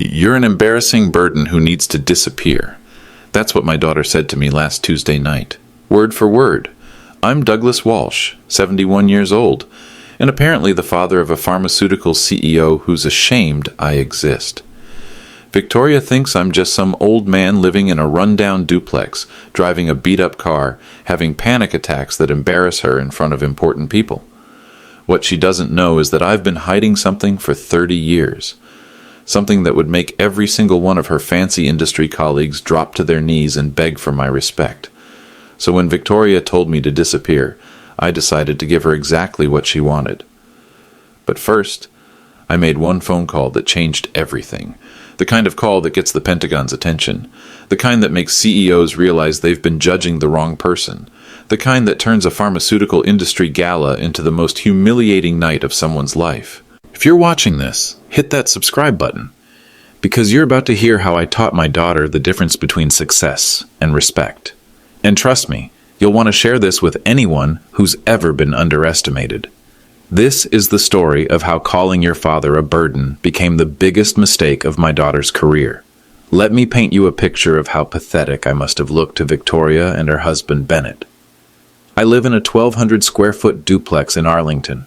You're an embarrassing burden who needs to disappear. That's what my daughter said to me last Tuesday night. Word for word. I'm Douglas Walsh, 71 years old, and apparently the father of a pharmaceutical CEO who's ashamed I exist. Victoria thinks I'm just some old man living in a rundown duplex, driving a beat-up car, having panic attacks that embarrass her in front of important people. What she doesn't know is that I've been hiding something for 30 years. Something that would make every single one of her fancy industry colleagues drop to their knees and beg for my respect. So when Victoria told me to disappear, I decided to give her exactly what she wanted. But first, I made one phone call that changed everything. The kind of call that gets the Pentagon's attention. The kind that makes CEOs realize they've been judging the wrong person. The kind that turns a pharmaceutical industry gala into the most humiliating night of someone's life. If you're watching this, hit that subscribe button, because you're about to hear how I taught my daughter the difference between success and respect. And trust me, you'll want to share this with anyone who's ever been underestimated. This is the story of how calling your father a burden became the biggest mistake of my daughter's career. Let me paint you a picture of how pathetic I must have looked to Victoria and her husband Bennett. I live in a 1,200 square foot duplex in Arlington,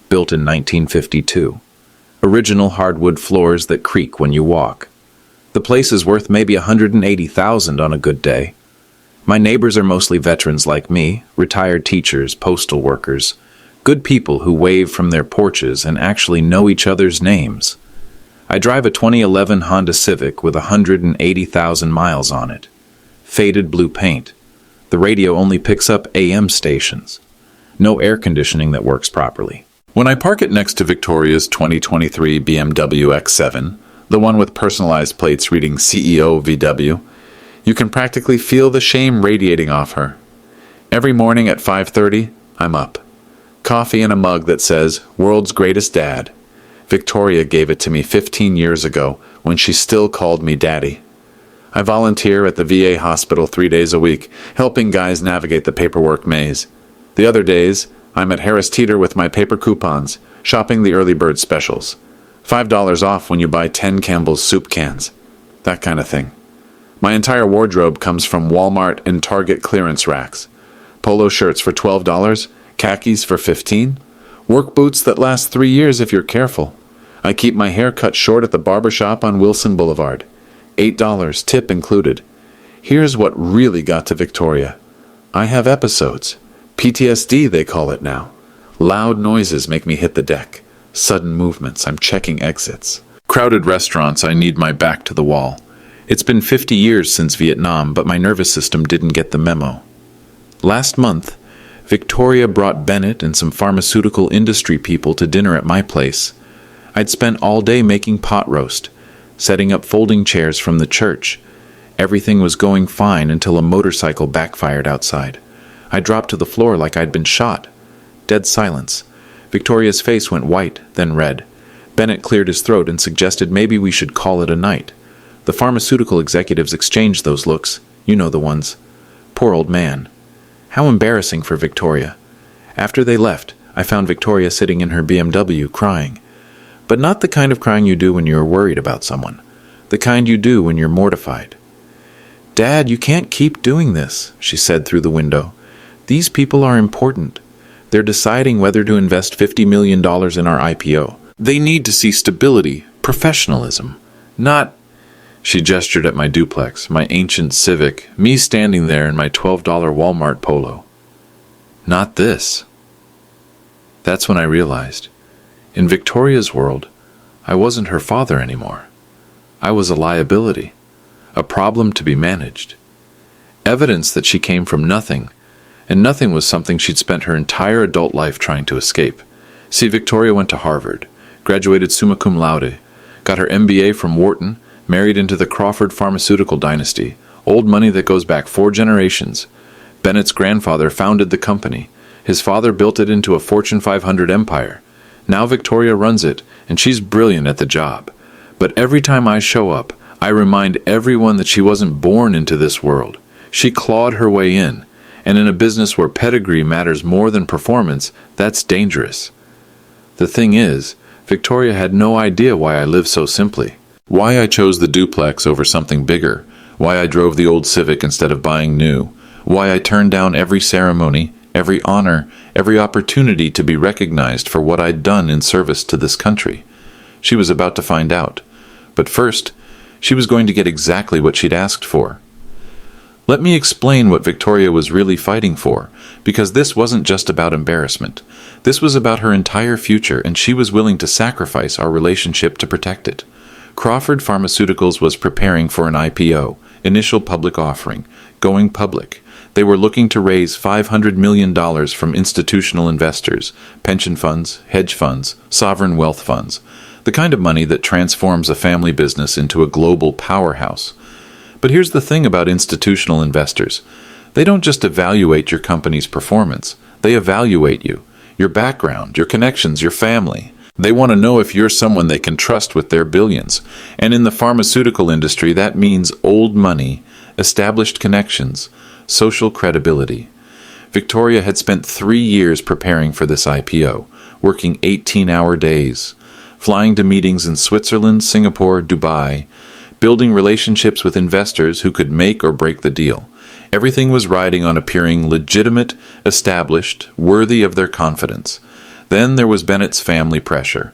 built in 1952. Original hardwood floors that creak when you walk. The place is worth maybe $180,000 on a good day. My neighbors are mostly veterans like me, retired teachers, postal workers, good people who wave from their porches and actually know each other's names. I drive a 2011 Honda Civic with 180,000 miles on it. Faded blue paint. The radio only picks up AM stations. No air conditioning that works properly. When I park it next to Victoria's 2023 BMW X7, the one with personalized plates reading CEO VW, you can practically feel the shame radiating off her. Every morning at 5:30, I'm up. Coffee in a mug that says, "World's Greatest Dad." Victoria gave it to me 15 years ago when she still called me Daddy. I volunteer at the VA hospital 3 days a week, helping guys navigate the paperwork maze. The other days, I'm at Harris Teeter with my paper coupons, shopping the early bird specials. $5 off when you buy 10 Campbell's soup cans. That kind of thing. My entire wardrobe comes from Walmart and Target clearance racks. Polo shirts for $12, khakis for $15, work boots that last 3 years if you're careful. I keep my hair cut short at the barber shop on Wilson Boulevard. $8, tip included. Here's what really got to Victoria. I have episodes. PTSD, they call it now. Loud noises make me hit the deck. Sudden movements, I'm checking exits. Crowded restaurants, I need my back to the wall. It's been 50 years since Vietnam, but my nervous system didn't get the memo. Last month, Victoria brought Bennett and some pharmaceutical industry people to dinner at my place. I'd spent all day making pot roast, setting up folding chairs from the church. Everything was going fine until a motorcycle backfired outside. I dropped to the floor like I'd been shot. Dead silence. Victoria's face went white, then red. Bennett cleared his throat and suggested maybe we should call it a night. The pharmaceutical executives exchanged those looks. You know the ones. Poor old man. How embarrassing for Victoria. After they left, I found Victoria sitting in her BMW crying. But not the kind of crying you do when you're worried about someone. The kind you do when you're mortified. "Dad, you can't keep doing this," she said through the window. "These people are important. They're deciding whether to invest $50 million in our IPO. They need to see stability, professionalism, not..." She gestured at my duplex, my ancient Civic, me standing there in my $12 Walmart polo. Not this. That's when I realized, in Victoria's world, I wasn't her father anymore. I was a liability, a problem to be managed. Evidence that she came from nothing, and nothing was something she'd spent her entire adult life trying to escape. See, Victoria went to Harvard, graduated summa cum laude, got her MBA from Wharton, married into the Crawford pharmaceutical dynasty, old money that goes back 4 generations. Bennett's grandfather founded the company. His father built it into a Fortune 500 empire. Now Victoria runs it, and she's brilliant at the job. But every time I show up, I remind everyone that she wasn't born into this world. She clawed her way in, and in a business where pedigree matters more than performance, that's dangerous. The thing is, Victoria had no idea why I live so simply. Why I chose the duplex over something bigger, why I drove the old Civic instead of buying new, why I turned down every ceremony, every honor, every opportunity to be recognized for what I'd done in service to this country. She was about to find out. But first, she was going to get exactly what she'd asked for. Let me explain what Victoria was really fighting for, because this wasn't just about embarrassment. This was about her entire future, and she was willing to sacrifice our relationship to protect it. Crawford Pharmaceuticals was preparing for an IPO, initial public offering, going public. They were looking to raise $500 million from institutional investors, pension funds, hedge funds, sovereign wealth funds, the kind of money that transforms a family business into a global powerhouse. But here's the thing about institutional investors. They don't just evaluate your company's performance. They evaluate you, your background, your connections, your family. They want to know if you're someone they can trust with their billions. And in the pharmaceutical industry, that means old money, established connections, social credibility. Victoria had spent 3 years preparing for this IPO, working 18-hour days, flying to meetings in Switzerland, Singapore, Dubai, building relationships with investors who could make or break the deal. Everything was riding on appearing legitimate, established, worthy of their confidence. Then there was Bennett's family pressure.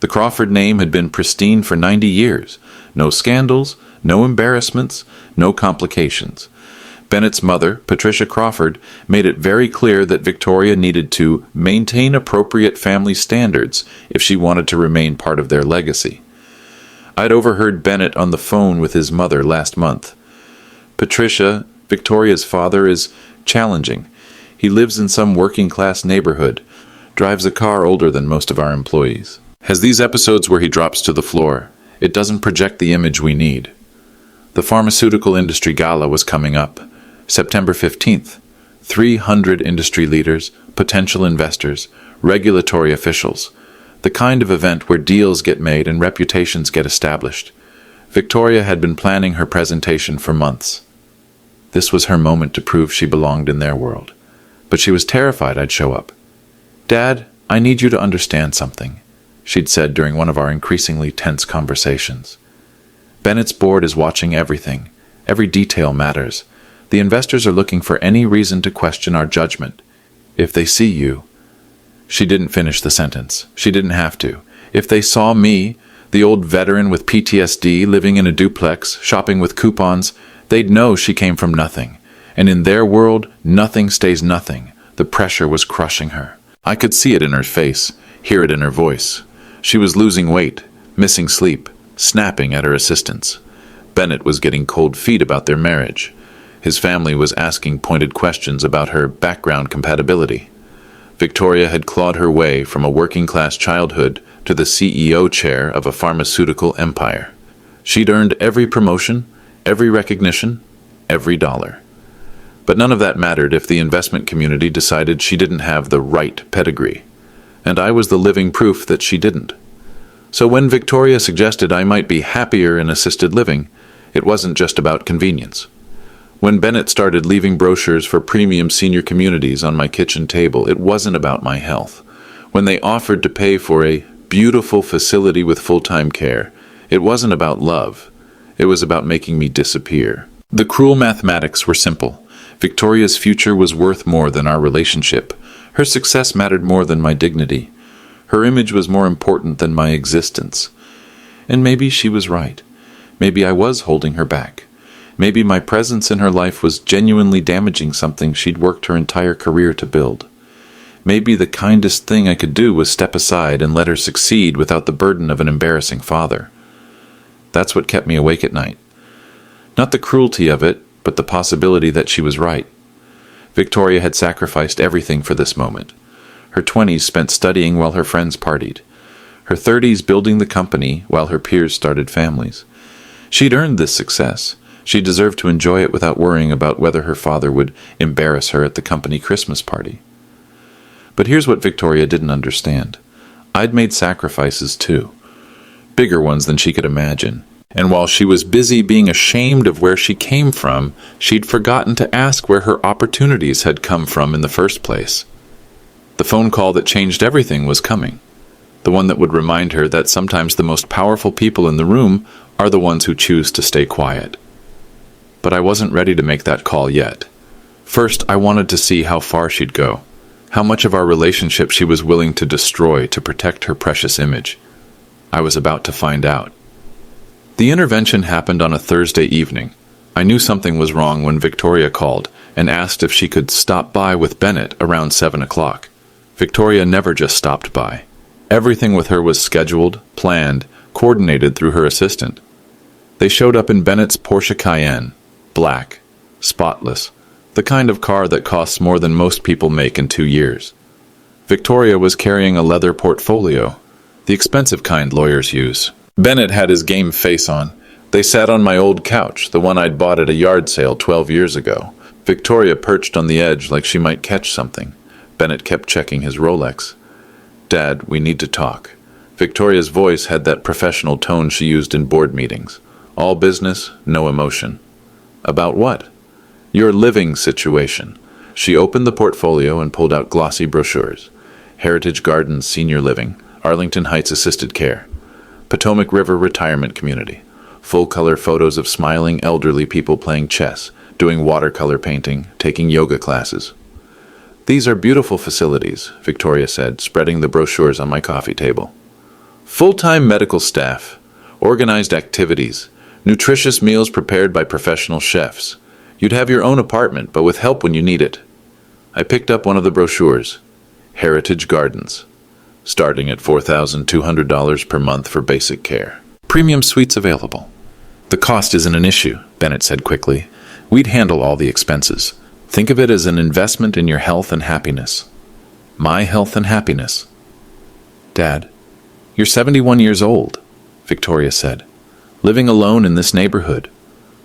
The Crawford name had been pristine for 90 years. No scandals, no embarrassments, no complications. Bennett's mother, Patricia Crawford, made it very clear that Victoria needed to maintain appropriate family standards if she wanted to remain part of their legacy. I'd overheard Bennett on the phone with his mother last month. Patricia, Victoria's father, is challenging. He lives in some working-class neighborhood, drives a car older than most of our employees. Has these episodes where he drops to the floor. It doesn't project the image we need. The pharmaceutical industry gala was coming up, September 15th. 300 industry leaders, potential investors, regulatory officials. The kind of event where deals get made and reputations get established. Victoria had been planning her presentation for months. This was her moment to prove she belonged in their world. But she was terrified I'd show up. "Dad, I need you to understand something," she'd said during one of our increasingly tense conversations. "Bennett's board is watching everything. Every detail matters. The investors are looking for any reason to question our judgment. If they see you—" She didn't finish the sentence. She didn't have to. If they saw me, the old veteran with PTSD, living in a duplex, shopping with coupons, they'd know she came from nothing. And in their world, nothing stays nothing. The pressure was crushing her. I could see it in her face, hear it in her voice. She was losing weight, missing sleep, snapping at her assistants. Bennett was getting cold feet about their marriage. His family was asking pointed questions about her background compatibility. Victoria had clawed her way from a working-class childhood to the CEO chair of a pharmaceutical empire. She'd earned every promotion, every recognition, every dollar. But none of that mattered if the investment community decided she didn't have the right pedigree. And I was the living proof that she didn't. So when Victoria suggested I might be happier in assisted living, it wasn't just about convenience. When Bennett started leaving brochures for premium senior communities on my kitchen table, it wasn't about my health. When they offered to pay for a beautiful facility with full-time care, it wasn't about love. It was about making me disappear. The cruel mathematics were simple. Victoria's future was worth more than our relationship. Her success mattered more than my dignity. Her image was more important than my existence. And maybe she was right. Maybe I was holding her back. Maybe my presence in her life was genuinely damaging something she'd worked her entire career to build. Maybe the kindest thing I could do was step aside and let her succeed without the burden of an embarrassing father. That's what kept me awake at night. Not the cruelty of it, but the possibility that she was right. Victoria had sacrificed everything for this moment. Her 20s spent studying while her friends partied. Her 30s building the company while her peers started families. She'd earned this success. She deserved to enjoy it without worrying about whether her father would embarrass her at the company Christmas party. But here's what Victoria didn't understand. I'd made sacrifices too. Bigger ones than she could imagine. And while she was busy being ashamed of where she came from, she'd forgotten to ask where her opportunities had come from in the first place. The phone call that changed everything was coming. The one that would remind her that sometimes the most powerful people in the room are the ones who choose to stay quiet. But I wasn't ready to make that call yet. First, I wanted to see how far she'd go, how much of our relationship she was willing to destroy to protect her precious image. I was about to find out. The intervention happened on a Thursday evening. I knew something was wrong when Victoria called and asked if she could stop by with Bennett around 7 o'clock. Victoria never just stopped by. Everything with her was scheduled, planned, coordinated through her assistant. They showed up in Bennett's Porsche Cayenne, black, spotless, the kind of car that costs more than most people make in 2 years. Victoria was carrying a leather portfolio, the expensive kind lawyers use. Bennett had his game face on. They sat on my old couch, the one I'd bought at a yard sale 12 years ago. Victoria perched on the edge like she might catch something. Bennett kept checking his Rolex. "Dad, we need to talk." Victoria's voice had that professional tone she used in board meetings. All business, no emotion. "About what?" "Your living situation." She opened the portfolio and pulled out glossy brochures. Heritage Gardens Senior Living, Arlington Heights Assisted Care, Potomac River Retirement Community. Full-color photos of smiling elderly people playing chess, doing watercolor painting, taking yoga classes. "These are beautiful facilities," Victoria said, spreading the brochures on my coffee table. "Full-time medical staff, organized activities, nutritious meals prepared by professional chefs. You'd have your own apartment, but with help when you need it." I picked up one of the brochures. Heritage Gardens, starting at $4,200 per month for basic care. Premium suites available. "The cost isn't an issue," Bennett said quickly. "We'd handle all the expenses. Think of it as an investment in your health and happiness." "My health and happiness?" "Dad, you're 71 years old," Victoria said, "living alone in this neighborhood.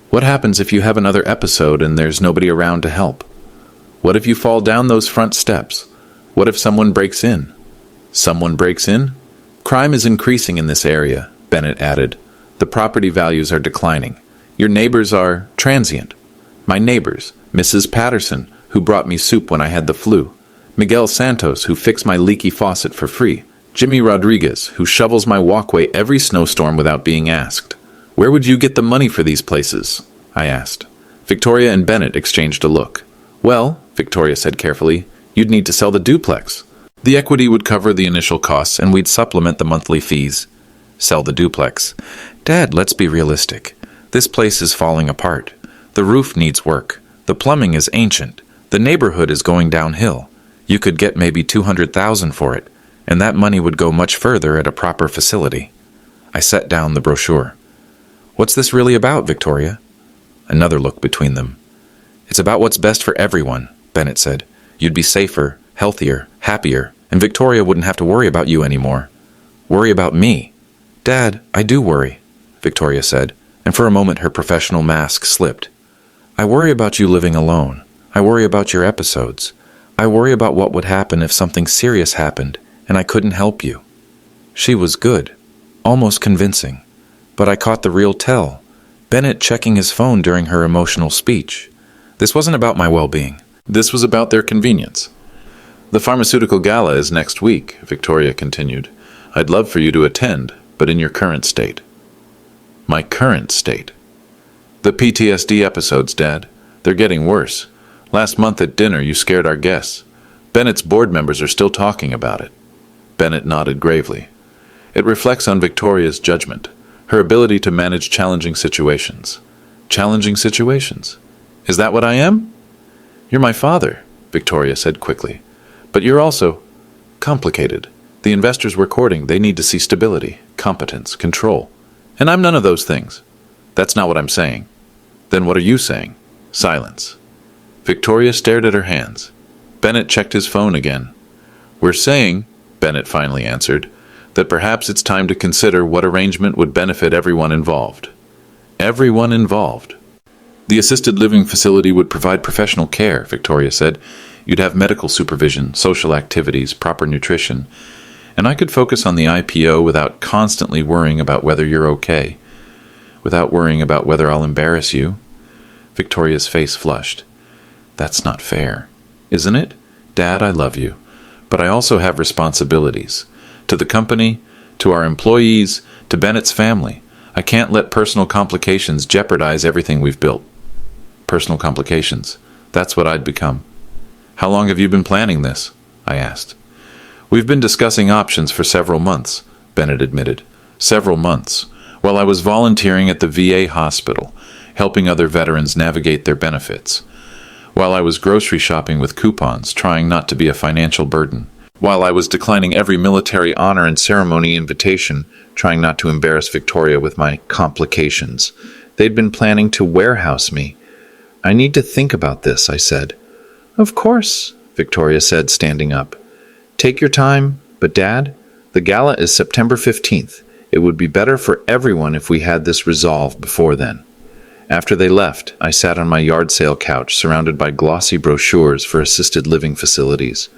What happens if you have another episode and there's nobody around to help? What if you fall down those front steps? What if someone breaks in?" "Someone breaks in?" "Crime is increasing in this area," Bennett added. "The property values are declining. Your neighbors are transient. My neighbors, Mrs. Patterson, who brought me soup when I had the flu. Miguel Santos, who fixed my leaky faucet for free. Jimmy Rodriguez, who shovels my walkway every snowstorm without being asked." "Where would you get the money for these places?" I asked. Victoria and Bennett exchanged a look. "Well," Victoria said carefully, "you'd need to sell the duplex. The equity would cover the initial costs and we'd supplement the monthly fees." "Sell the duplex." "Dad, let's be realistic. This place is falling apart. The roof needs work. The plumbing is ancient. The neighborhood is going downhill. You could get maybe $200,000 for it, and that money would go much further at a proper facility." I set down the brochure. "What's this really about, Victoria?" Another look between them. "It's about what's best for everyone," Bennett said. "You'd be safer, healthier, happier, and Victoria wouldn't have to worry about you anymore." "Worry about me?" "Dad, I do worry," Victoria said, and for a moment her professional mask slipped. "I worry about you living alone. I worry about your episodes. I worry about what would happen if something serious happened and I couldn't help you." She was good, almost convincing, but I caught the real tell. Bennett checking his phone during her emotional speech. This wasn't about my well-being. This was about their convenience. "The pharmaceutical gala is next week," Victoria continued. "I'd love for you to attend, but in your current state." My current state? "The PTSD episodes, Dad. They're getting worse. Last month at dinner, you scared our guests. Bennett's board members are still talking about it." Bennett nodded gravely. "It reflects on Victoria's judgment, her ability to manage challenging situations." "Challenging situations? Is that what I am?" "You're my father," Victoria said quickly. "But you're also complicated. The investors we're courting, they need to see stability, competence, control. And I'm none of those things." "That's not what I'm saying." "Then what are you saying?" Silence. Victoria stared at her hands. Bennett checked his phone again. "We're saying," Bennett finally answered, "that perhaps it's time to consider what arrangement would benefit everyone involved." Everyone involved. "The assisted living facility would provide professional care," Victoria said. "You'd have medical supervision, social activities, proper nutrition. And I could focus on the IPO without constantly worrying about whether you're okay. Without worrying about whether I'll embarrass you." Victoria's face flushed. "That's not fair." "Isn't it? Dad, I love you. But I also have responsibilities. to the company, to our employees, to Bennett's family. I can't let personal complications jeopardize everything we've built. Personal complications. That's what I'd become. How long have you been planning this? I asked. We've been discussing options for several months, Bennett admitted. Several months. While I was volunteering at the VA hospital, helping other veterans navigate their benefits. While I was grocery shopping with coupons, trying not to be a financial burden. While I was declining every military honor and ceremony invitation, trying not to embarrass Victoria with my complications. They'd been planning to warehouse me. I need to think about this, I said. Of course, Victoria said, standing up. Take your time, but Dad, the gala is September 15th. It would be better for everyone if we had this resolved before then. After they left, I sat on my yard sale couch surrounded by glossy brochures for assisted living facilities.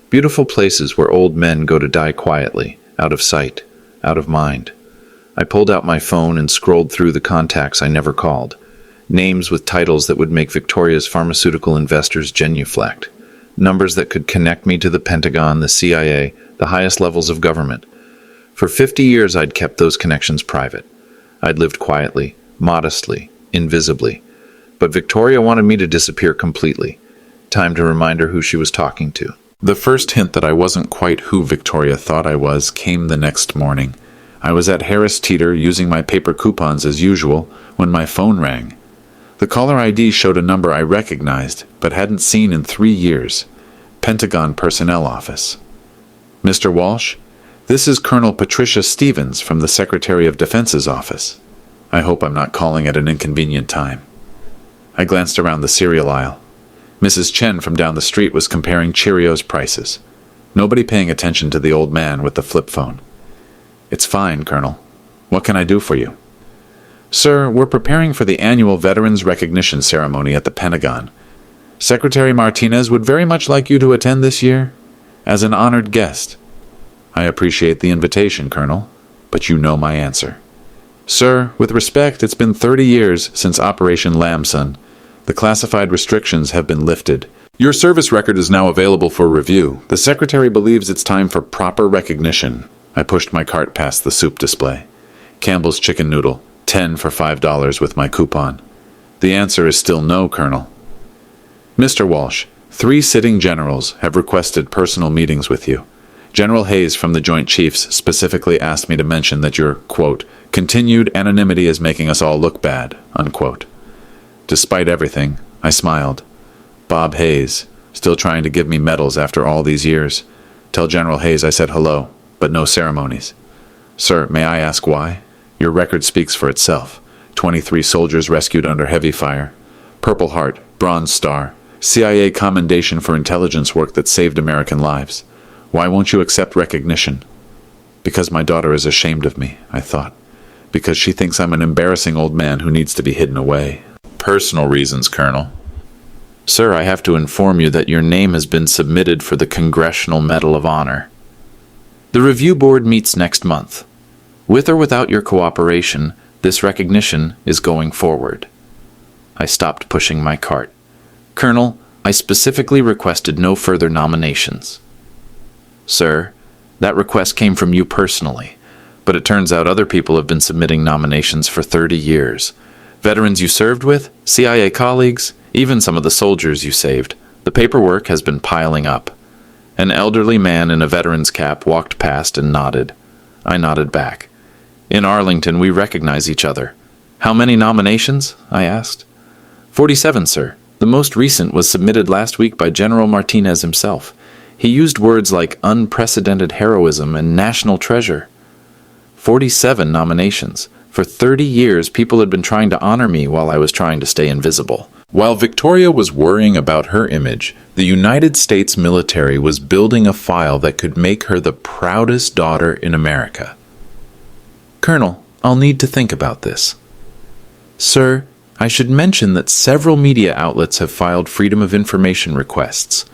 Beautiful places where old men go to die quietly, out of sight, out of mind. I pulled out my phone and scrolled through the contacts I never called. Names with titles that would make Victoria's pharmaceutical investors genuflect. Numbers that could connect me to the Pentagon, the CIA, the highest levels of government. For 50 years I'd kept those connections private. I'd lived quietly, modestly, invisibly. But Victoria wanted me to disappear completely. Time to remind her who she was talking to. The first hint that I wasn't quite who Victoria thought I was came the next morning. I was at Harris Teeter using my paper coupons as usual when my phone rang. The caller ID showed a number I recognized but hadn't seen in 3 years. Pentagon Personnel Office. Mr. Walsh, this is Colonel Patricia Stevens from the Secretary of Defense's office. I hope I'm not calling at an inconvenient time. I glanced around the cereal aisle. Mrs. Chen from down the street was comparing Cheerios prices. Nobody paying attention to the old man with the flip phone. It's fine, Colonel. What can I do for you? Sir, we're preparing for the annual Veterans Recognition Ceremony at the Pentagon. Secretary Martinez would very much like you to attend this year, as an honored guest. I appreciate the invitation, Colonel, but you know my answer. Sir, with respect, it's been 30 years since Operation Lamson. The classified restrictions have been lifted. Your service record is now available for review. The Secretary believes it's time for proper recognition. I pushed my cart past the soup display. Campbell's chicken noodle, 10 for $5 with my coupon. The answer is still no, Colonel. Mr. Walsh, 3 sitting generals have requested personal meetings with you. General Hayes from the Joint Chiefs specifically asked me to mention that your, quote, continued anonymity is making us all look bad, unquote. Despite everything, I smiled. Bob Hayes, still trying to give me medals after all these years. Tell General Hayes I said hello, but no ceremonies. Sir, may I ask why? Your record speaks for itself. 23 soldiers rescued under heavy fire. Purple Heart, Bronze Star, CIA commendation for intelligence work that saved American lives. Why won't you accept recognition? Because my daughter is ashamed of me, I thought. Because she thinks I'm an embarrassing old man who needs to be hidden away. Personal reasons, Colonel. Sir, I have to inform you that your name has been submitted for the Congressional Medal of Honor. The review board meets next month. With or without your cooperation, this recognition is going forward. I stopped pushing my cart. Colonel, I specifically requested no further nominations. Sir, that request came from you personally, but it turns out other people have been submitting nominations for 30 years. Veterans you served with, CIA colleagues, even some of the soldiers you saved. The paperwork has been piling up. An elderly man in a veteran's cap walked past and nodded. I nodded back. In Arlington, we recognize each other. How many nominations? I asked. 47, sir. The most recent was submitted last week by General Martinez himself. He used words like unprecedented heroism and national treasure. 47 nominations. For 30 years, people had been trying to honor me while I was trying to stay invisible. While Victoria was worrying about her image, the United States military was building a file that could make her the proudest daughter in America. Colonel, I'll need to think about this. Sir, I should mention that several media outlets have filed Freedom of Information requests.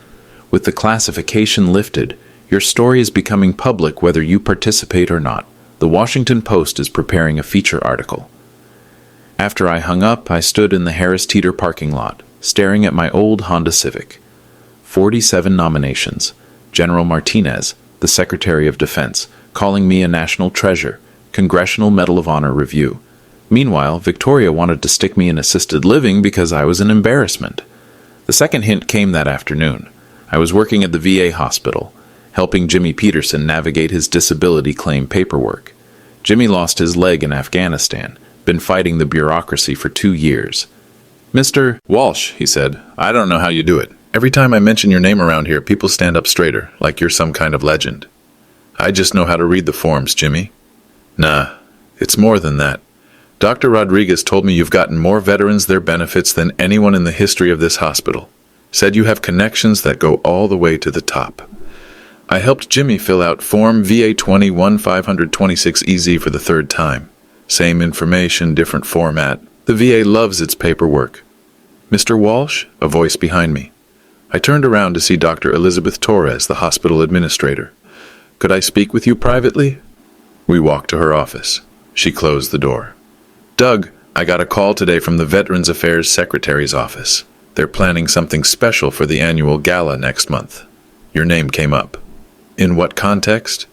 With the classification lifted, your story is becoming public whether you participate or not. The Washington Post is preparing a feature article. After I hung up, I stood in the Harris Teeter parking lot, staring at my old Honda Civic. 47 nominations. General Martinez, the Secretary of Defense, calling me a national treasure, Congressional Medal of Honor review. Meanwhile, Victoria wanted to stick me in assisted living because I was an embarrassment. The second hint came that afternoon. I was working at the VA hospital, helping Jimmy Peterson navigate his disability claim paperwork. Jimmy lost his leg in Afghanistan, been fighting the bureaucracy for 2 years. "Mr. Walsh," he said, "I don't know how you do it. Every time I mention your name around here, people stand up straighter, like you're some kind of legend." "I just know how to read the forms, Jimmy." "Nah, it's more than that. Dr. Rodriguez told me you've gotten more veterans their benefits than anyone in the history of this hospital. Said you have connections that go all the way to the top." I helped Jimmy fill out Form VA-21-526-EZ for the third time. Same information, different format. The VA loves its paperwork. "Mr. Walsh?" a voice behind me. I turned around to see Dr. Elizabeth Torres, the hospital administrator. "Could I speak with you privately?" We walked to her office. She closed the door. "Doug, I got a call today from the Veterans Affairs Secretary's office. They're planning something special for the annual gala next month. Your name came up." "In what context?"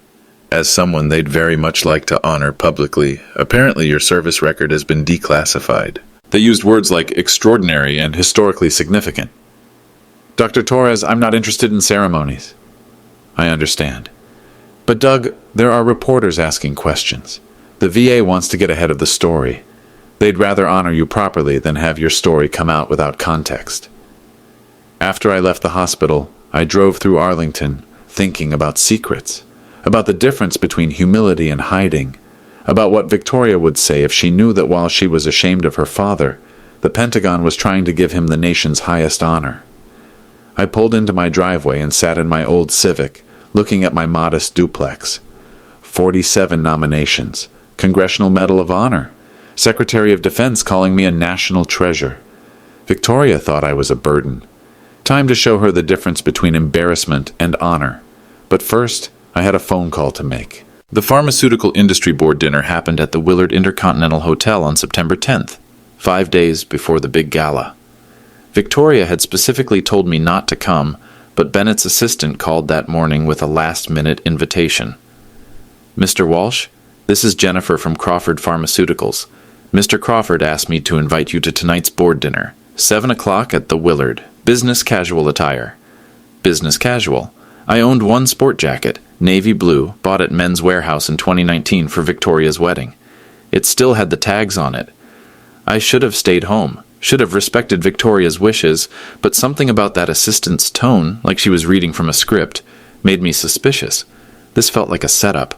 "As someone they'd very much like to honor publicly. Apparently your service record has been declassified." They used words like extraordinary and historically significant. "Dr. Torres, I'm not interested in ceremonies." "I understand. But Doug, there are reporters asking questions. The VA wants to get ahead of the story. They'd rather honor you properly than have your story come out without context." After I left the hospital, I drove through Arlington, thinking about secrets, about the difference between humility and hiding, about what Victoria would say if she knew that while she was ashamed of her father, the Pentagon was trying to give him the nation's highest honor. I pulled into my driveway and sat in my old Civic, looking at my modest duplex. 47 nominations, Congressional Medal of Honor, Secretary of Defense calling me a national treasure. Victoria thought I was a burden. Time to show her the difference between embarrassment and honor. But first, I had a phone call to make. The Pharmaceutical Industry Board dinner happened at the Willard Intercontinental Hotel on September 10th, 5 days before the big gala. Victoria had specifically told me not to come, but Bennett's assistant called that morning with a last-minute invitation. "Mr. Walsh, this is Jennifer from Crawford Pharmaceuticals. Mr. Crawford asked me to invite you to tonight's board dinner, 7 o'clock at the Willard. Business casual attire." Business casual. I owned one sport jacket, navy blue, bought at Men's Warehouse in 2019 for Victoria's wedding. It still had the tags on it. I should have stayed home, should have respected Victoria's wishes, but something about that assistant's tone, like she was reading from a script, made me suspicious. This felt like a setup.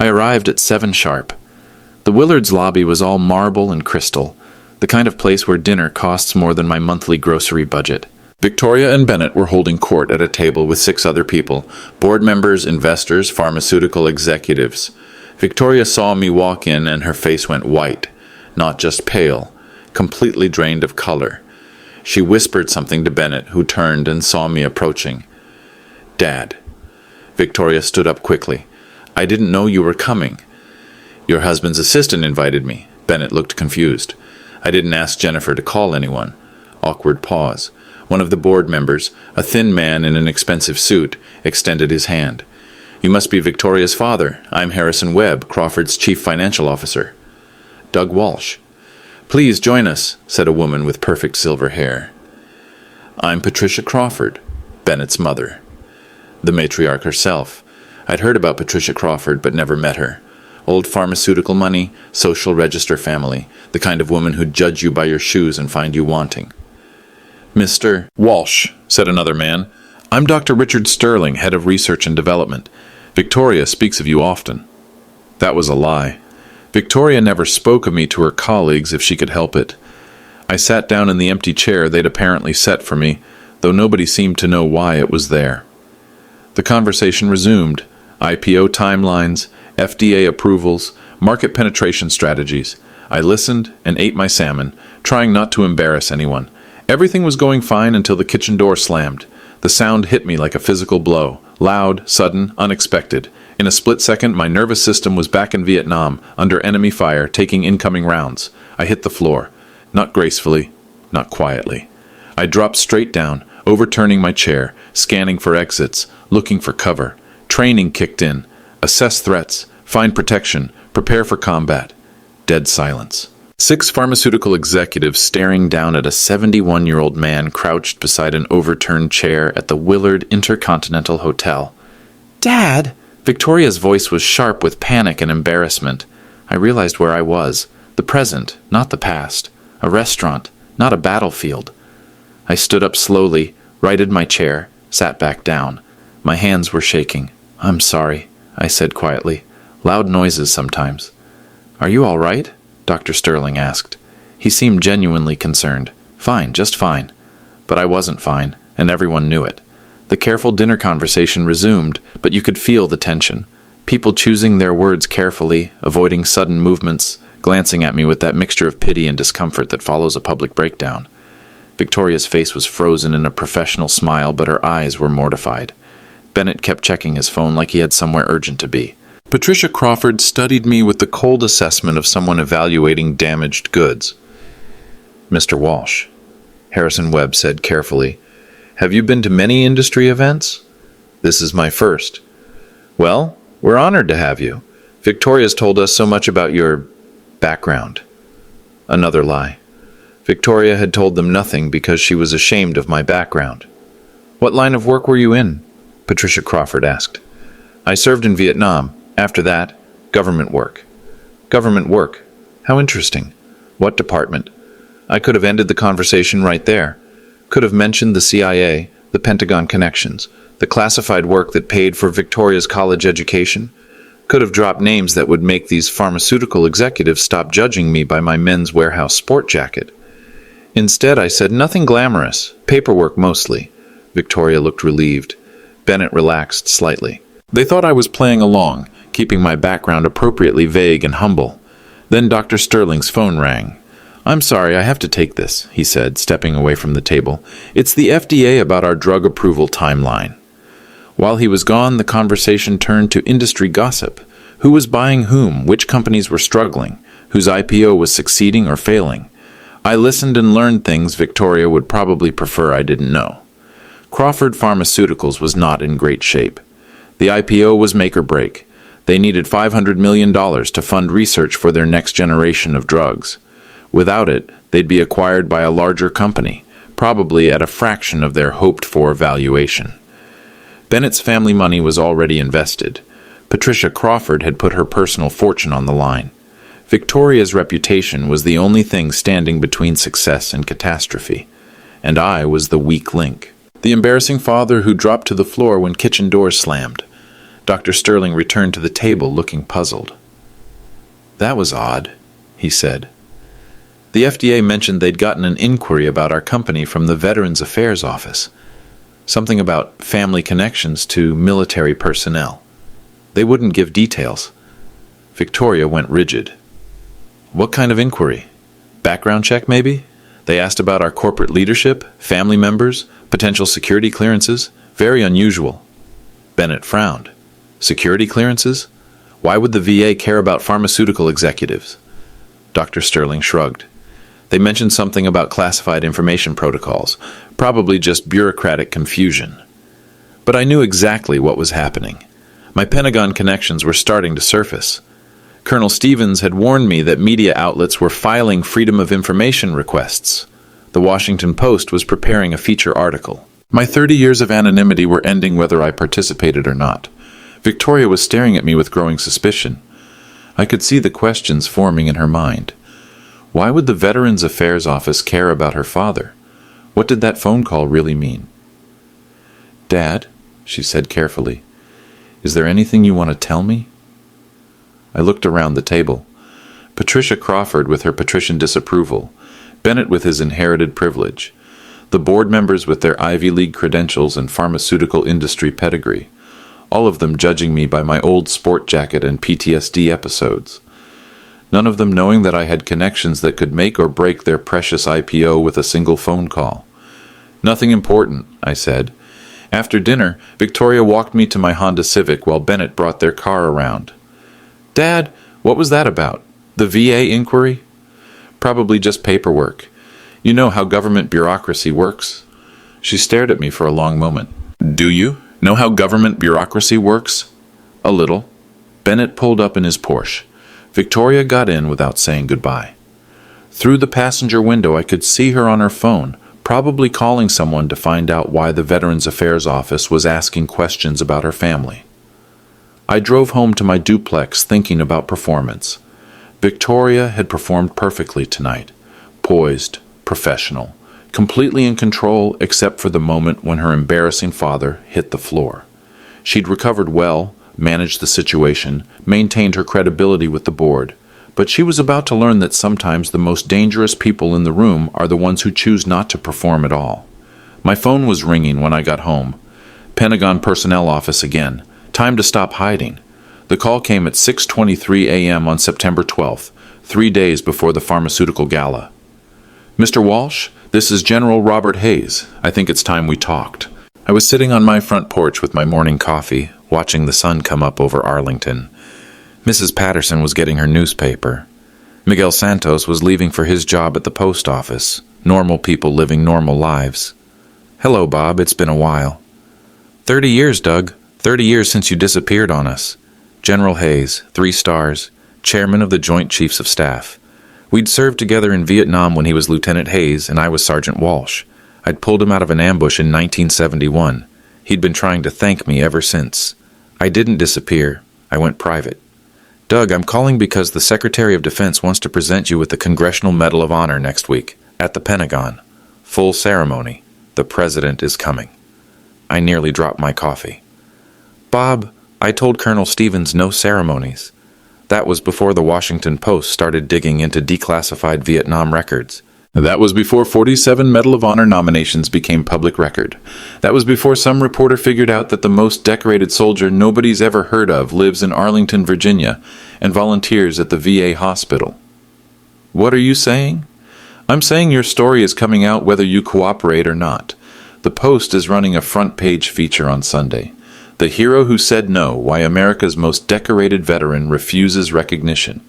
I arrived at 7 sharp. The Willard's lobby was all marble and crystal, the kind of place where dinner costs more than my monthly grocery budget. Victoria and Bennett were holding court at a table with 6 other people, board members, investors, pharmaceutical executives. Victoria saw me walk in and her face went white, not just pale, completely drained of color. She whispered something to Bennett, who turned and saw me approaching. "Dad." Victoria stood up quickly. "I didn't know you were coming." "Your husband's assistant invited me." Bennett looked confused. "I didn't ask Jennifer to call anyone." Awkward pause. One of the board members, a thin man in an expensive suit, extended his hand. "You must be Victoria's father. I'm Harrison Webb, Crawford's chief financial officer." "Doug Walsh." "Please join us," said a woman with perfect silver hair. "I'm Patricia Crawford, Bennett's mother." The matriarch herself. I'd heard about Patricia Crawford, but never met her. Old pharmaceutical money, social register family, the kind of woman who'd judge you by your shoes and find you wanting. "Mr. Walsh," said another man. "I'm Dr. Richard Sterling, head of research and development. Victoria speaks of you often." That was a lie. Victoria never spoke of me to her colleagues if she could help it. I sat down in the empty chair they'd apparently set for me, though nobody seemed to know why it was there. The conversation resumed. IPO timelines, FDA approvals, market penetration strategies. I listened and ate my salmon, trying not to embarrass anyone. Everything was going fine until the kitchen door slammed. The sound hit me like a physical blow, loud, sudden, unexpected. In a split second, my nervous system was back in Vietnam, under enemy fire, taking incoming rounds. I hit the floor. Not gracefully, not quietly. I dropped straight down, overturning my chair, scanning for exits, looking for cover. Training kicked in. Assess threats. Find protection. Prepare for combat. Dead silence. 6 pharmaceutical executives staring down at a 71-year-old man crouched beside an overturned chair at the Willard Intercontinental Hotel. "Dad!" Victoria's voice was sharp with panic and embarrassment. I realized where I was. The present, not the past. A restaurant, not a battlefield. I stood up slowly, righted my chair, sat back down. My hands were shaking. "I'm sorry," I said quietly. "Loud noises sometimes." "Are you all right?" Dr. Sterling asked. He seemed genuinely concerned. "Fine, just fine." But I wasn't fine, and everyone knew it. The careful dinner conversation resumed, but you could feel the tension. People choosing their words carefully, avoiding sudden movements, glancing at me with that mixture of pity and discomfort that follows a public breakdown. Victoria's face was frozen in a professional smile, but her eyes were mortified. Bennett kept checking his phone like he had somewhere urgent to be. Patricia Crawford studied me with the cold assessment of someone evaluating damaged goods. "Mr. Walsh," Harrison Webb said carefully, "have you been to many industry events?" "This is my first." "Well, we're honored to have you. Victoria's told us so much about your background." Another lie. Victoria had told them nothing because she was ashamed of my background. "What line of work were you in?" Patricia Crawford asked. "I served in Vietnam. After that, government work." "Government work? How interesting. What department?" I could have ended the conversation right there. Could have mentioned the CIA, the Pentagon connections, the classified work that paid for Victoria's college education. Could have dropped names that would make these pharmaceutical executives stop judging me by my Men's Warehouse sport jacket. Instead, I said nothing glamorous, paperwork mostly. Victoria looked relieved. Bennett relaxed slightly. They thought I was playing along, keeping my background appropriately vague and humble. Then Dr. Sterling's phone rang. "I'm sorry, I have to take this," he said, stepping away from the table. "It's the FDA about our drug approval timeline." While he was gone, the conversation turned to industry gossip. Who was buying whom, which companies were struggling, whose IPO was succeeding or failing. I listened and learned things Victoria would probably prefer I didn't know. Crawford Pharmaceuticals was not in great shape. The IPO was make or break. They needed $500 million to fund research for their next generation of drugs. Without it, they'd be acquired by a larger company, probably at a fraction of their hoped-for valuation. Bennett's family money was already invested. Patricia Crawford had put her personal fortune on the line. Victoria's reputation was the only thing standing between success and catastrophe, and I was the weak link. The embarrassing father who dropped to the floor when kitchen doors slammed. Dr. Sterling returned to the table looking puzzled. "That was odd," he said. "The FDA mentioned they'd gotten an inquiry about our company from the Veterans Affairs Office. Something about family connections to military personnel. They wouldn't give details." Victoria went rigid. "What kind of inquiry? Background check, maybe? They asked about our corporate leadership, family members, potential security clearances. Very unusual." Bennett frowned. "Security clearances? Why would the VA care about pharmaceutical executives?" Dr. Sterling shrugged. "They mentioned something about classified information protocols, probably just bureaucratic confusion. But I knew exactly what was happening. My Pentagon connections were starting to surface. Colonel Stevens had warned me that media outlets were filing Freedom of Information requests. The Washington Post was preparing a feature article. My 30 years of anonymity were ending whether I participated or not. Victoria was staring at me with growing suspicion. I could see the questions forming in her mind. Why would the Veterans Affairs Office care about her father? What did that phone call really mean? "Dad," she said carefully, "is there anything you want to tell me?" I looked around the table. Patricia Crawford with her patrician disapproval, Bennett with his inherited privilege, the board members with their Ivy League credentials and pharmaceutical industry pedigree, all of them judging me by my old sport jacket and PTSD episodes. None of them knowing that I had connections that could make or break their precious IPO with a single phone call. "Nothing important," I said. After dinner, Victoria walked me to my Honda Civic while Bennett brought their car around. "Dad, what was that about? The VA inquiry?" "Probably just paperwork. You know how government bureaucracy works?" She stared at me for a long moment. "Do you know how government bureaucracy works?" "A little." Bennett pulled up in his Porsche. Victoria got in without saying goodbye. Through the passenger window, I could see her on her phone, probably calling someone to find out why the Veterans Affairs Office was asking questions about her family. I drove home to my duplex thinking about performance. Victoria had performed perfectly tonight, poised, professional, completely in control except for the moment when her embarrassing father hit the floor. She'd recovered well, managed the situation, maintained her credibility with the board, but she was about to learn that sometimes the most dangerous people in the room are the ones who choose not to perform at all. My phone was ringing when I got home. Pentagon Personnel Office again. Time to stop hiding. The call came at 6:23 a.m. on September 12th, 3 days before the pharmaceutical gala. Mr. Walsh, this is General Robert Hayes. I think it's time we talked. I was sitting on my front porch with my morning coffee, watching the sun come up over Arlington. Mrs. Patterson was getting her newspaper. Miguel Santos was leaving for his job at the post office. Normal people living normal lives. Hello, Bob. It's been a while. 30 years, Doug. 30 years since you disappeared on us. General Hayes, 3 stars, chairman of the Joint Chiefs of Staff. We'd served together in Vietnam when he was Lieutenant Hayes and I was Sergeant Walsh. I'd pulled him out of an ambush in 1971. He'd been trying to thank me ever since. I didn't disappear. I went private. Doug, I'm calling because the Secretary of Defense wants to present you with the Congressional Medal of Honor next week, at the Pentagon. Full ceremony. The President is coming. I nearly dropped my coffee. Bob, I told Colonel Stevens no ceremonies. That was before the Washington Post started digging into declassified Vietnam records. That was before 47 Medal of Honor nominations became public record. That was before some reporter figured out that the most decorated soldier nobody's ever heard of lives in Arlington, Virginia, and volunteers at the VA hospital. What are you saying? I'm saying your story is coming out whether you cooperate or not. The Post is running a front-page feature on Sunday. The hero who said no, why America's most decorated veteran refuses recognition.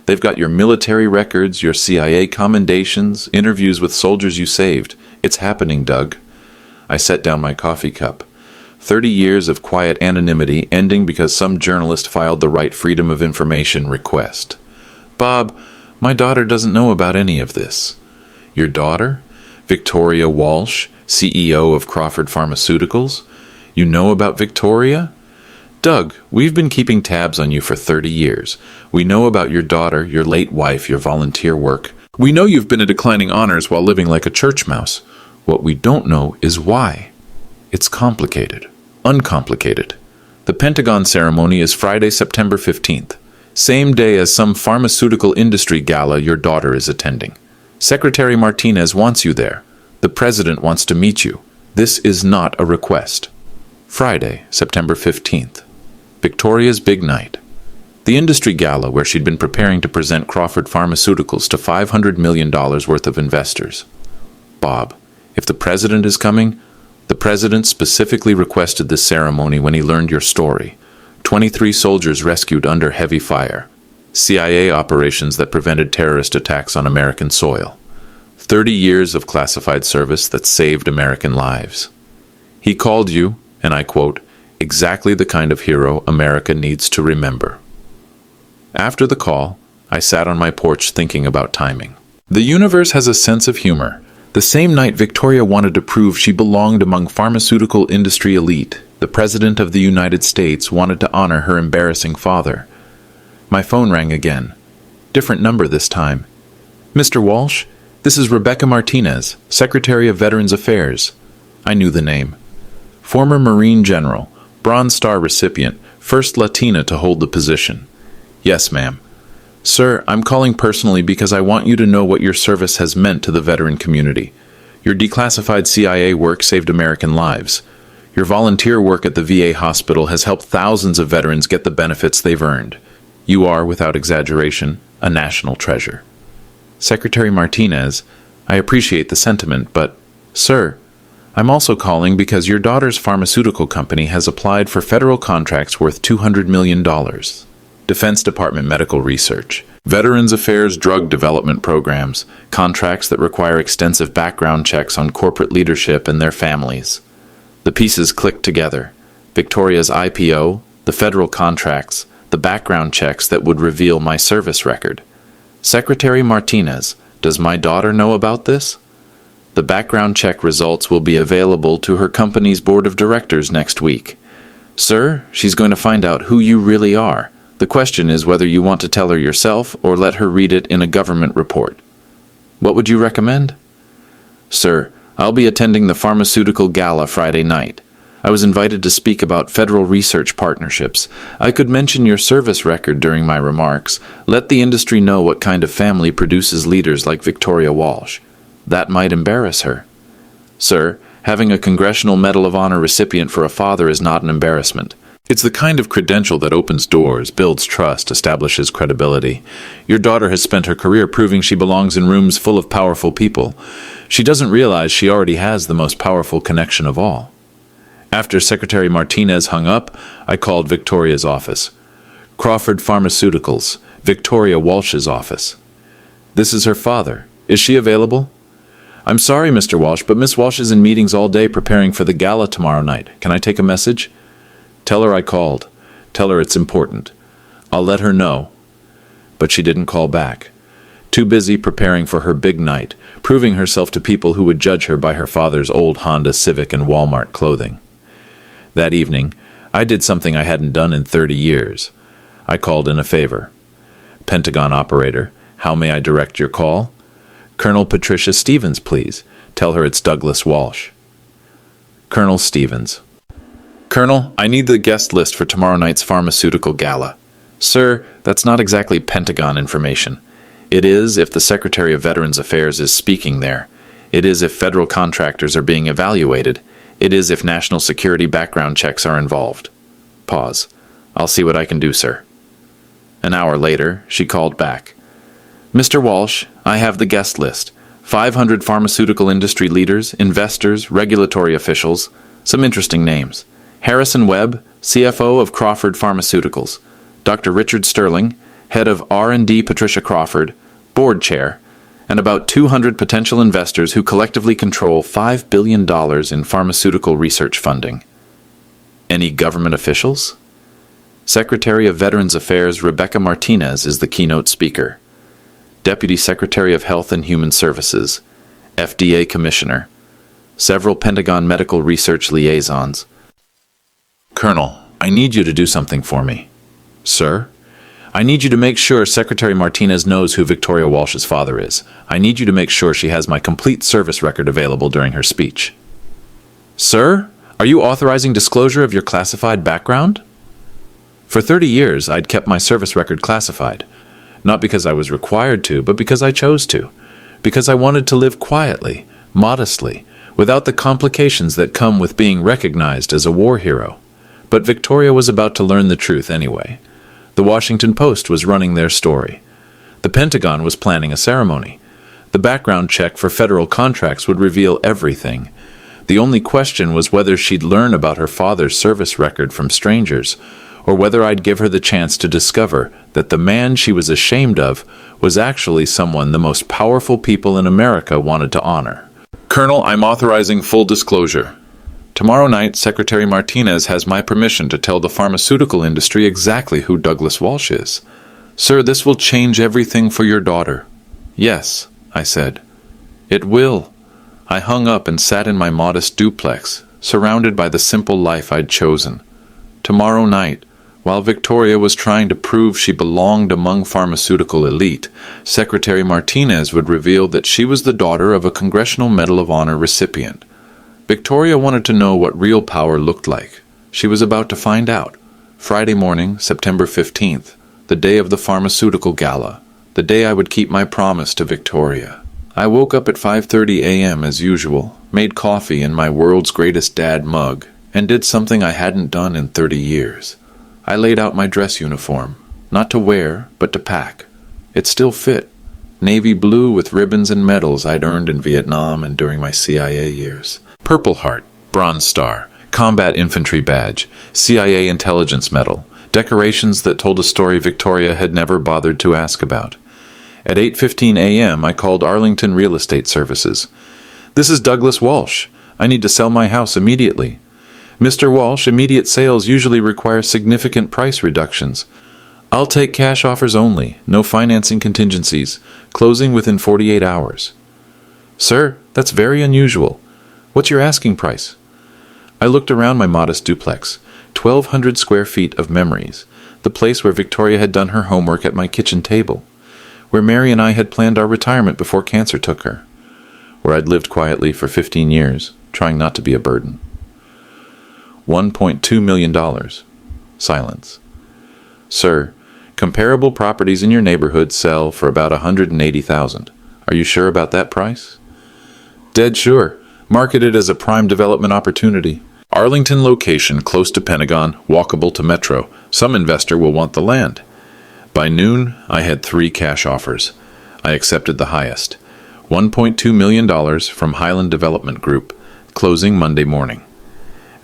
They've got your military records, your CIA commendations, interviews with soldiers you saved. It's happening, Doug. I set down my coffee cup. 30 years of quiet anonymity ending because some journalist filed the right Freedom of Information request. Bob, my daughter doesn't know about any of this. Your daughter? Victoria Walsh, CEO of Crawford Pharmaceuticals? You know about Victoria? Doug, we've been keeping tabs on you for 30 years. We know about your daughter, your late wife, your volunteer work. We know you've been a declining honors while living like a church mouse. What we don't know is why. It's complicated. Uncomplicated. The Pentagon ceremony is Friday, September 15th. Same day as some pharmaceutical industry gala your daughter is attending. Secretary Martinez wants you there. The President wants to meet you. This is not a request. Friday, September 15th. Victoria's big night. The industry gala where she'd been preparing to present Crawford Pharmaceuticals to $500 million worth of investors. Bob, if the President is coming, the President specifically requested this ceremony when he learned your story. 23 soldiers rescued under heavy fire. CIA operations that prevented terrorist attacks on American soil. 30 years of classified service that saved American lives. He called you, and I quote, exactly the kind of hero America needs to remember. After the call, I sat on my porch thinking about timing. The universe has a sense of humor. The same night Victoria wanted to prove she belonged among pharmaceutical industry elite, the President of the United States wanted to honor her embarrassing father. My phone rang again. Different number this time. Mr. Walsh, this is Rebecca Martinez, Secretary of Veterans Affairs. I knew the name. Former Marine General, Bronze Star recipient, first Latina to hold the position. Yes, ma'am. Sir, I'm calling personally because I want you to know what your service has meant to the veteran community. Your declassified CIA work saved American lives. Your volunteer work at the VA hospital has helped thousands of veterans get the benefits they've earned. You are, without exaggeration, a national treasure. Secretary Martinez, I appreciate the sentiment, but, sir, I'm also calling because your daughter's pharmaceutical company has applied for federal contracts worth $200 million. Defense Department medical research, Veterans Affairs drug development programs, contracts that require extensive background checks on corporate leadership and their families. The pieces clicked together. Victoria's IPO, the federal contracts, the background checks that would reveal my service record. Secretary Martinez, does my daughter know about this? The background check results will be available to her company's board of directors next week. Sir, she's going to find out who you really are. The question is whether you want to tell her yourself or let her read it in a government report. What would you recommend? Sir, I'll be attending the pharmaceutical gala Friday night. I was invited to speak about federal research partnerships. I could mention your service record during my remarks. Let the industry know what kind of family produces leaders like Victoria Walsh. That might embarrass her. Sir, having a Congressional Medal of Honor recipient for a father is not an embarrassment. It's the kind of credential that opens doors, builds trust, establishes credibility. Your daughter has spent her career proving she belongs in rooms full of powerful people. She doesn't realize she already has the most powerful connection of all. After Secretary Martinez hung up, I called Victoria's office. Crawford Pharmaceuticals, Victoria Walsh's office. This is her father. Is she available? I'm sorry, Mr. Walsh, but Miss Walsh is in meetings all day preparing for the gala tomorrow night. Can I take a message? Tell her I called. Tell her it's important. I'll let her know. But she didn't call back. Too busy preparing for her big night, proving herself to people who would judge her by her father's old Honda Civic and Walmart clothing. That evening, I did something I hadn't done in 30 years. I called in a favor. Pentagon operator, how may I direct your call? Colonel Patricia Stevens, please. Tell her it's Douglas Walsh. Colonel Stevens. Colonel, I need the guest list for tomorrow night's pharmaceutical gala. Sir, that's not exactly Pentagon information. It is if the Secretary of Veterans Affairs is speaking there. It is if federal contractors are being evaluated. It is if national security background checks are involved. Pause. I'll see what I can do, sir. An hour later, she called back. Mr. Walsh, I have the guest list. 500 pharmaceutical industry leaders, investors, regulatory officials. Some interesting names. Harrison Webb, CFO of Crawford Pharmaceuticals. Dr. Richard Sterling, head of R&D Patricia Crawford, board chair, and about 200 potential investors who collectively control $5 billion in pharmaceutical research funding. Any government officials? Secretary of Veterans Affairs Rebecca Martinez is the keynote speaker. Deputy Secretary of Health and Human Services, FDA Commissioner, several Pentagon medical research liaisons. Colonel, I need you to do something for me. Sir? I need you to make sure Secretary Martinez knows who Victoria Walsh's father is. I need you to make sure she has my complete service record available during her speech. Sir? Are you authorizing disclosure of your classified background? For 30 years, I'd kept my service record classified. Not because I was required to, but because I chose to. Because I wanted to live quietly, modestly, without the complications that come with being recognized as a war hero. But Victoria was about to learn the truth anyway. The Washington Post was running their story. The Pentagon was planning a ceremony. The background check for federal contracts would reveal everything. The only question was whether she'd learn about her father's service record from strangers, or whether I'd give her the chance to discover that the man she was ashamed of was actually someone the most powerful people in America wanted to honor. Colonel, I'm authorizing full disclosure. Tomorrow night, Secretary Martinez has my permission to tell the pharmaceutical industry exactly who Douglas Walsh is. Sir, this will change everything for your daughter. Yes, I said. It will. I hung up and sat in my modest duplex, surrounded by the simple life I'd chosen. Tomorrow night, while Victoria was trying to prove she belonged among pharmaceutical elite, Secretary Martinez would reveal that she was the daughter of a Congressional Medal of Honor recipient. Victoria wanted to know what real power looked like. She was about to find out. Friday morning, September 15th, the day of the pharmaceutical gala, the day I would keep my promise to Victoria. I woke up at 5:30 a.m. as usual, made coffee in my world's greatest dad mug, and did something I hadn't done in 30 years. I laid out my dress uniform, not to wear, but to pack. It still fit. Navy blue with ribbons and medals I'd earned in Vietnam and during my CIA years. Purple Heart, Bronze Star, Combat Infantry Badge, CIA Intelligence Medal, decorations that told a story Victoria had never bothered to ask about. At 8:15 a.m., I called Arlington Real Estate Services. This is Douglas Walsh. I need to sell my house immediately. Mr. Walsh, immediate sales usually require significant price reductions. I'll take cash offers only, no financing contingencies, closing within 48 hours. Sir, that's very unusual. What's your asking price? I looked around my modest duplex, 1,200 square feet of memories, the place where Victoria had done her homework at my kitchen table, where Mary and I had planned our retirement before cancer took her, where I'd lived quietly for 15 years, trying not to be a burden. $1.2 million. Silence. Sir, comparable properties in your neighborhood sell for about $180,000. Are you sure about that price? Dead sure. Marketed as a prime development opportunity. Arlington location close to Pentagon, walkable to Metro. Some investor will want the land. By noon, I had 3 cash offers. I accepted the highest. $1.2 million from Highland Development Group, closing Monday morning.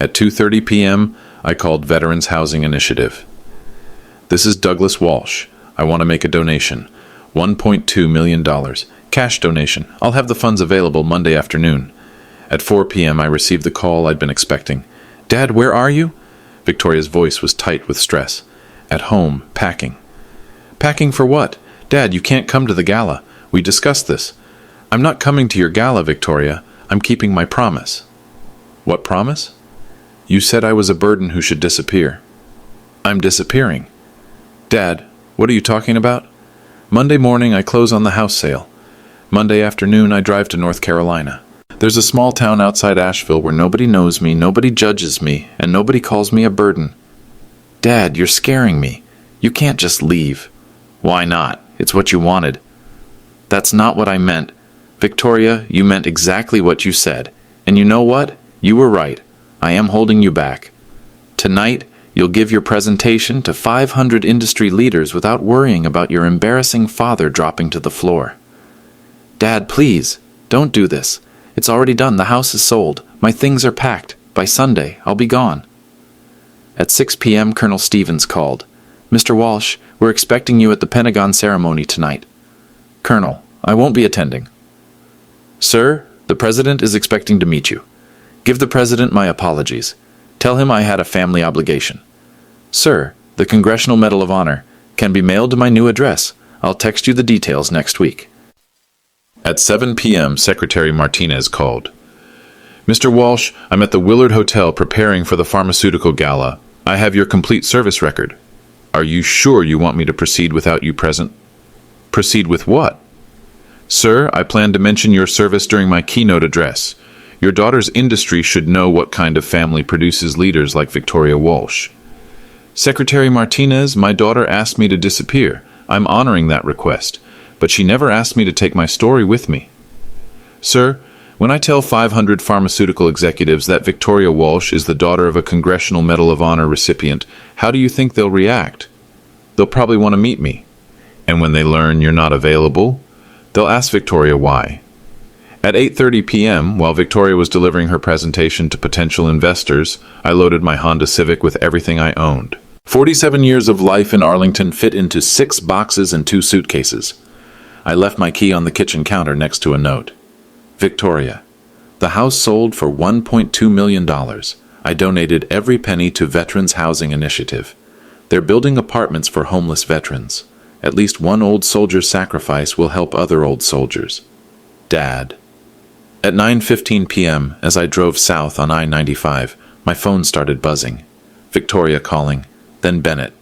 At 2:30 p.m., I called Veterans Housing Initiative. This is Douglas Walsh. I want to make a donation. $1.2 million. Cash donation. I'll have the funds available Monday afternoon. At 4 p.m., I received the call I'd been expecting. Dad, where are you? Victoria's voice was tight with stress. At home, packing. Packing for what? Dad, you can't come to the gala. We discussed this. I'm not coming to your gala, Victoria. I'm keeping my promise. What promise? You said I was a burden who should disappear. I'm disappearing. Dad, what are you talking about? Monday morning, I close on the house sale. Monday afternoon, I drive to North Carolina. There's a small town outside Asheville where nobody knows me, nobody judges me, and nobody calls me a burden. Dad, you're scaring me. You can't just leave. Why not? It's what you wanted. That's not what I meant. Victoria, you meant exactly what you said. And you know what? You were right. I am holding you back. Tonight, you'll give your presentation to 500 industry leaders without worrying about your embarrassing father dropping to the floor. Dad, please, don't do this. It's already done. The house is sold. My things are packed. By Sunday, I'll be gone. At 6 p.m., Colonel Stevens called. Mr. Walsh, we're expecting you at the Pentagon ceremony tonight. Colonel, I won't be attending. Sir, the President is expecting to meet you. Give the President my apologies. Tell him I had a family obligation. Sir, the Congressional Medal of Honor can be mailed to my new address. I'll text you the details next week. At 7 p.m., Secretary Martinez called. Mr. Walsh, I'm at the Willard Hotel preparing for the pharmaceutical gala. I have your complete service record. Are you sure you want me to proceed without you present? Proceed with what? Sir, I plan to mention your service during my keynote address. Your daughter's industry should know what kind of family produces leaders like Victoria Walsh. Secretary Martinez, my daughter asked me to disappear. I'm honoring that request, but she never asked me to take my story with me. Sir, when I tell 500 pharmaceutical executives that Victoria Walsh is the daughter of a Congressional Medal of Honor recipient, how do you think they'll react? They'll probably want to meet me. And when they learn you're not available, they'll ask Victoria why. At 8:30 p.m., while Victoria was delivering her presentation to potential investors, I loaded my Honda Civic with everything I owned. 47 years of life in Arlington fit into 6 boxes and 2 suitcases. I left my key on the kitchen counter next to a note. Victoria, the house sold for $1.2 million. I donated every penny to Veterans Housing Initiative. They're building apartments for homeless veterans. At least one old soldier's sacrifice will help other old soldiers. Dad. At 9:15 p.m., as I drove south on I-95, my phone started buzzing. Victoria calling, then Bennett,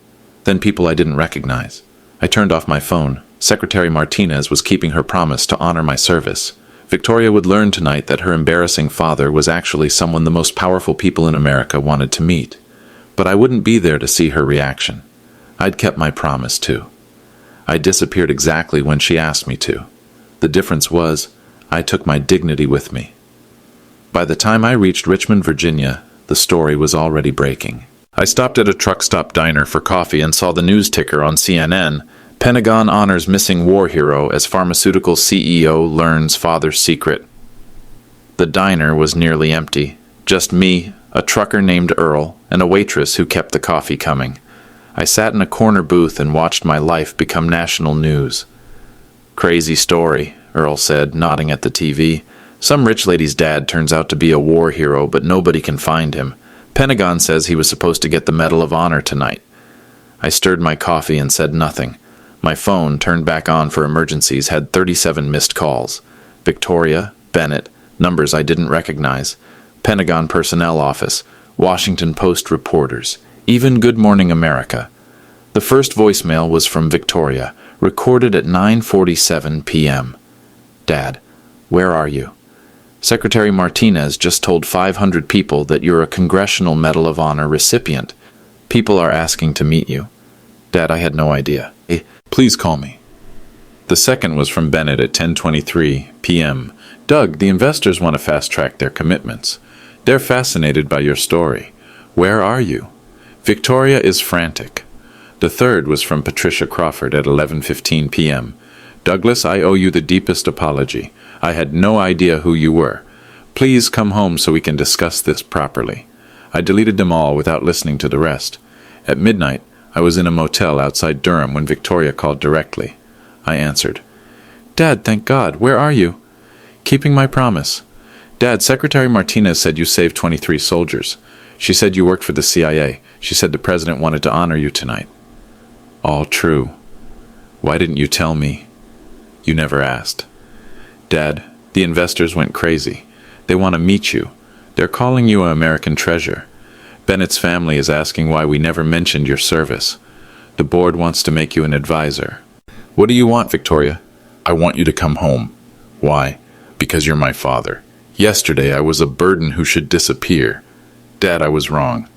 then people I didn't recognize. I turned off my phone. Secretary Martinez was keeping her promise to honor my service. Victoria would learn tonight that her embarrassing father was actually someone the most powerful people in America wanted to meet. But I wouldn't be there to see her reaction. I'd kept my promise, too. I disappeared exactly when she asked me to. The difference was, I took my dignity with me. By the time I reached Richmond, Virginia, the story was already breaking. I stopped at a truck stop diner for coffee and saw the news ticker on CNN, Pentagon honors missing war hero as pharmaceutical CEO learns father's secret. The diner was nearly empty. Just me, a trucker named Earl, and a waitress who kept the coffee coming. I sat in a corner booth and watched my life become national news. Crazy story, Earl said, nodding at the TV. Some rich lady's dad turns out to be a war hero, but nobody can find him. Pentagon says he was supposed to get the Medal of Honor tonight. I stirred my coffee and said nothing. My phone, turned back on for emergencies, had 37 missed calls. Victoria, Bennett, numbers I didn't recognize, Pentagon Personnel Office, Washington Post reporters, even Good Morning America. The first voicemail was from Victoria, recorded at 9:47 p.m. Dad, where are you? Secretary Martinez just told 500 people that you're a Congressional Medal of Honor recipient. People are asking to meet you. Dad, I had no idea. Please call me. The second was from Bennett at 10:23 p.m. Doug, the investors want to fast-track their commitments. They're fascinated by your story. Where are you? Victoria is frantic. The third was from Patricia Crawford at 11:15 p.m. Douglas, I owe you the deepest apology. I had no idea who you were. Please come home so we can discuss this properly. I deleted them all without listening to the rest. At midnight, I was in a motel outside Durham when Victoria called directly. I answered. Dad, thank God. Where are you? Keeping my promise. Dad, Secretary Martinez said you saved 23 soldiers. She said you worked for the CIA. She said the president wanted to honor you tonight. All true. Why didn't you tell me? You never asked. Dad, the investors went crazy. They want to meet you. They're calling you an American treasure. Bennett's family is asking why we never mentioned your service. The board wants to make you an advisor. What do you want, Victoria? I want you to come home. Why? Because you're my father. Yesterday I was a burden who should disappear. Dad, I was wrong.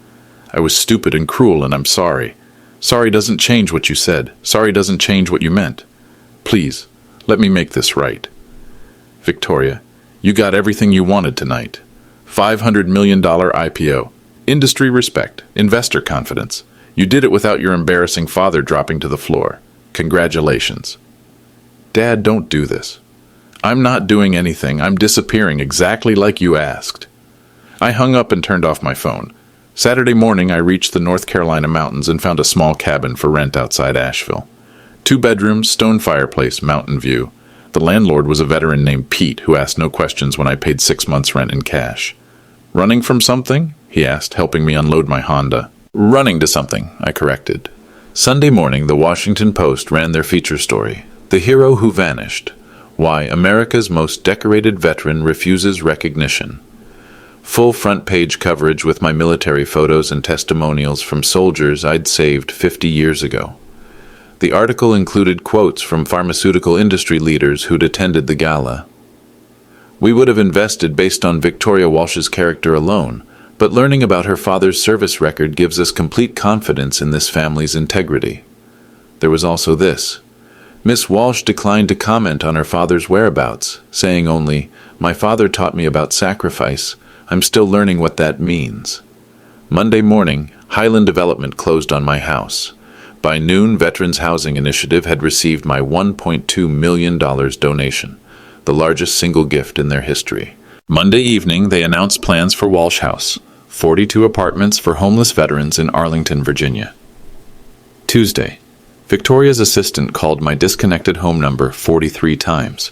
I was stupid and cruel, and I'm sorry. Sorry doesn't change what you said. Sorry doesn't change what you meant. Please, let me make this right. Victoria, you got everything you wanted tonight. $500 million IPO. Industry respect. Investor confidence. You did it without your embarrassing father dropping to the floor. Congratulations. Dad, don't do this. I'm not doing anything. I'm disappearing exactly like you asked. I hung up and turned off my phone. Saturday morning, I reached the North Carolina mountains and found a small cabin for rent outside Asheville. 2 bedrooms, stone fireplace, mountain view. The landlord was a veteran named Pete who asked no questions when I paid 6 months' rent in cash. Running from something? He asked, helping me unload my Honda. Running to something, I corrected. Sunday morning, the Washington Post ran their feature story, The Hero Who Vanished. Why America's Most Decorated Veteran Refuses Recognition. Full front-page coverage with my military photos and testimonials from soldiers I'd saved 50 years ago. The article included quotes from pharmaceutical industry leaders who'd attended the gala. We would have invested based on Victoria Walsh's character alone, but learning about her father's service record gives us complete confidence in this family's integrity. There was also this. Miss Walsh declined to comment on her father's whereabouts, saying only, "My father taught me about sacrifice. I'm still learning what that means." Monday morning, Highland Development closed on my house. By noon, Veterans Housing Initiative had received my $1.2 million donation, the largest single gift in their history. Monday evening, they announced plans for Walsh House, 42 apartments for homeless veterans in Arlington, Virginia. Tuesday, Victoria's assistant called my disconnected home number 43 times.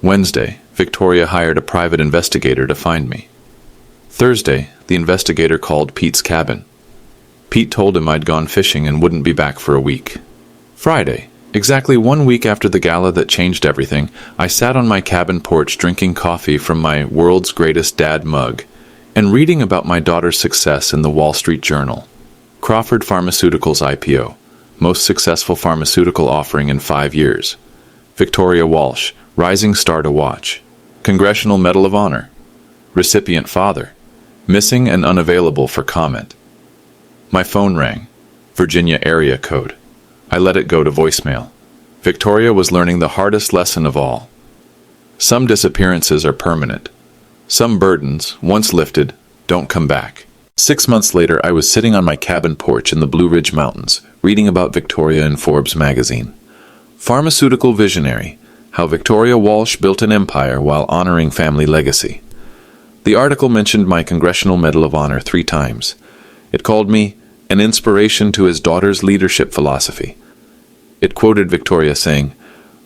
Wednesday, Victoria hired a private investigator to find me. Thursday, the investigator called Pete's cabin. Pete told him I'd gone fishing and wouldn't be back for a week. Friday, exactly 1 week after the gala that changed everything, I sat on my cabin porch drinking coffee from my World's Greatest Dad mug and reading about my daughter's success in the Wall Street Journal. Crawford Pharmaceuticals IPO, most successful pharmaceutical offering in 5 years. Victoria Walsh, rising star to watch. Congressional Medal of Honor. Recipient father. Missing and unavailable for comment. My phone rang. Virginia area code. I let it go to voicemail. Victoria was learning the hardest lesson of all. Some disappearances are permanent. Some burdens, once lifted, don't come back. 6 months later, I was sitting on my cabin porch in the Blue Ridge Mountains, reading about Victoria in Forbes magazine. Pharmaceutical visionary, how Victoria Walsh built an empire while honoring family legacy. The article mentioned my Congressional Medal of Honor 3 times. It called me an inspiration to his daughter's leadership philosophy. It quoted Victoria saying,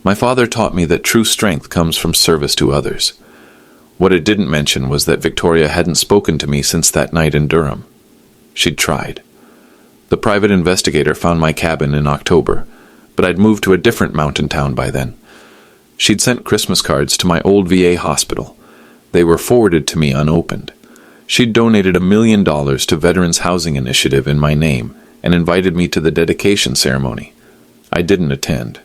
"My father taught me that true strength comes from service to others." What it didn't mention was that Victoria hadn't spoken to me since that night in Durham. She'd tried. The private investigator found my cabin in October, but I'd moved to a different mountain town by then. She'd sent Christmas cards to my old VA hospital. They were forwarded to me unopened. She'd donated $1 million to Veterans Housing Initiative in my name and invited me to the dedication ceremony. I didn't attend.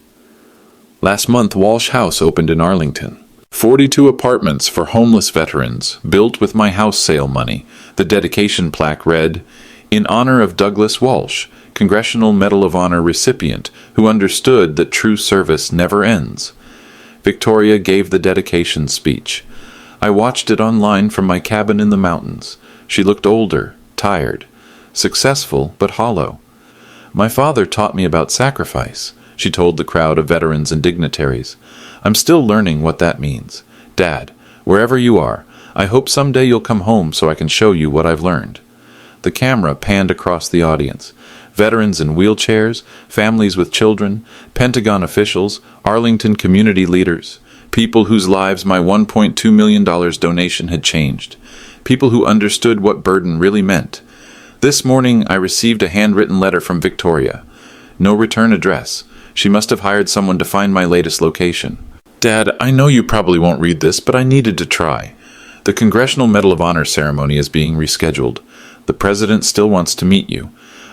Last month, Walsh House opened in Arlington. 42 apartments for homeless veterans, built with my house sale money. The dedication plaque read, "In honor of Douglas Walsh, Congressional Medal of Honor recipient, who understood that true service never ends." Victoria gave the dedication speech. I watched it online from my cabin in the mountains. She looked older, tired, successful but hollow. "My father taught me about sacrifice," she told the crowd of veterans and dignitaries. "I'm still learning what that means. Dad, wherever you are, I hope someday you'll come home so I can show you what I've learned." The camera panned across the audience. Veterans in wheelchairs, families with children, Pentagon officials, Arlington community leaders, people whose lives my $1.2 million donation had changed, people who understood what burden really meant. This morning I received a handwritten letter from Victoria. No return address. She must have hired someone to find my latest location. "Dad, I know you probably won't read this, but I needed to try. The Congressional Medal of Honor ceremony is being rescheduled. The President still wants to meet you.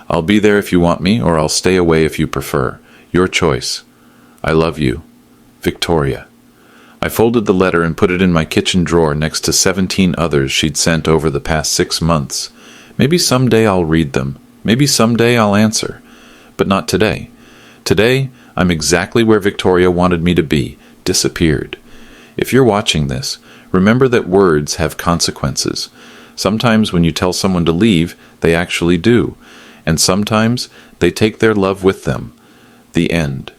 I'll be there if you want me, or I'll stay away if you prefer. Your choice. I love you. Victoria." I folded the letter and put it in my kitchen drawer next to 17 others she'd sent over the past 6 months. Maybe someday I'll read them. Maybe someday I'll answer. But not today. Today, I'm exactly where Victoria wanted me to be, disappeared. If you're watching this, remember that words have consequences. Sometimes when you tell someone to leave, they actually do. And sometimes they take their love with them. The end.